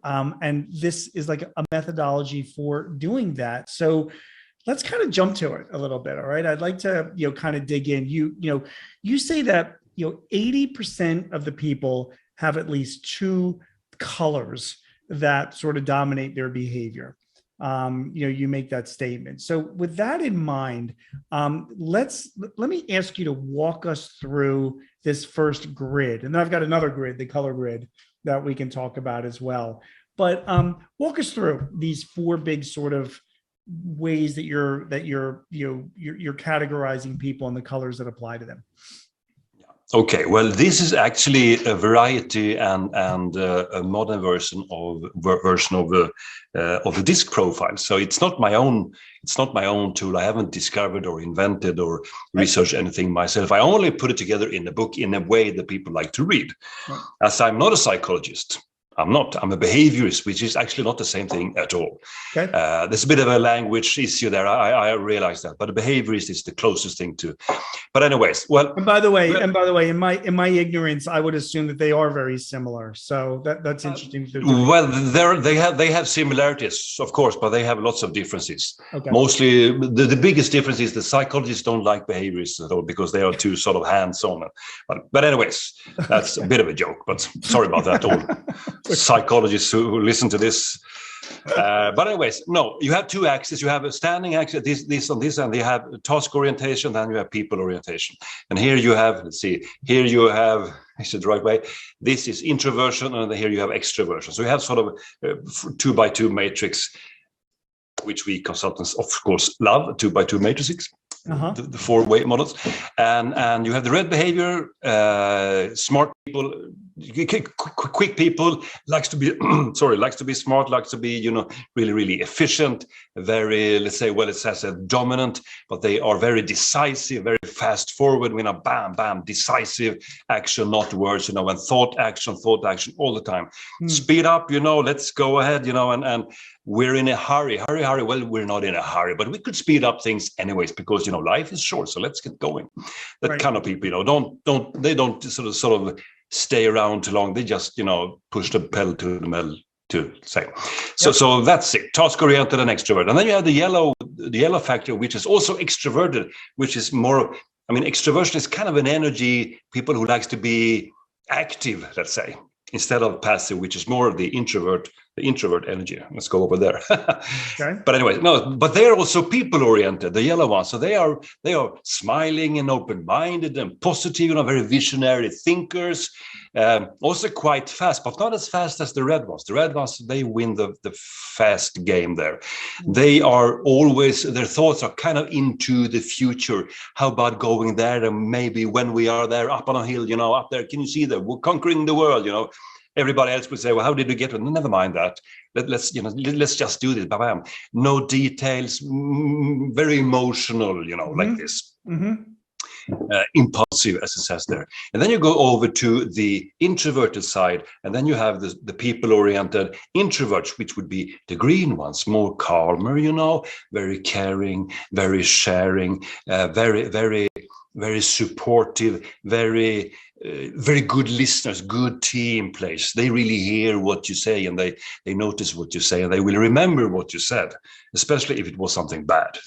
And this is like a methodology for doing that. So let's kind of jump to it a little bit. All right. I'd like to, kind of dig in. You say that, 80% of the people have at least two colors that sort of dominate their behavior. You make that statement. So with that in mind, let me ask you to walk us through this first grid. And then I've got another grid, the color grid, that we can talk about as well. But walk us through these four big sort of ways that you're categorizing people and the colors that apply to them. Okay, well, this is actually a variety and a modern version of the disc profile. So it's not my own. It's not my own tool. I haven't discovered or invented or researched anything myself. I only put it together in a book in a way that people like to read. Right. As I'm not a psychologist. I'm a behaviorist, which is actually not the same thing at all. Okay. There's a bit of a language issue there. I realize that, but a behaviorist is the closest thing to. But anyways, well. And by the way, in my ignorance, I would assume that they are very similar. So that's interesting. Well, they have similarities, of course, but they have lots of differences. Okay. Mostly, the biggest difference is the psychologists don't like behaviorists at all because they are too sort of hands-on. But anyways, that's a bit of a joke. But sorry about that all. Psychologists who listen to this. But anyways, no, you have two axes. You have a standing axis, this on this, and you have task orientation, then you have people orientation. And here you have, let's see, here you have, is it the right way? This is introversion, and here you have extroversion. So you have sort of a 2x2 matrix, which we consultants, of course, love, 2x2 matrices. Uh-huh. The four-way models, and you have the red behavior, smart people, quick people, likes to be smart, likes to be really really efficient, very, let's say, well, it says a dominant, but they are very decisive, very fast forward, bam bam, decisive action, not words, and thought action all the time. Speed up, let's go ahead, and we're in a hurry. Well, we're not in a hurry, but we could speed up things anyways because life is short. So let's get going. That right. Kind of people, don't sort of stay around too long. They just push the pedal to the metal to say. So that's it. Task oriented and extrovert. And then you have the yellow factor, which is also extroverted, which is more. I mean, extroversion is kind of an energy. People who likes to be active, let's say, instead of passive, which is more of the introvert energy. Let's go over there. Okay. But anyway, no, but they're also people oriented, the yellow ones. So they are smiling and open-minded and positive, very visionary thinkers. Also quite fast, but not as fast as the red ones. The red ones, they win the fast game there. They are always, their thoughts are kind of into the future. How about going there and maybe when we are there up on a hill, up there, can you see that we're conquering the world, Everybody else would say, well, how did we get it? Never mind that. Let's just do this. Bam. No details, very emotional, like this. Mm-hmm. Impulsive, as it says there. And then you go over to the introverted side, and then you have the people-oriented introverts, which would be the green ones, more calmer, very caring, very sharing, very, very, very supportive, very good listeners, good team players. They really hear what you say, and they notice what you say, and they will remember what you said, especially if it was something bad.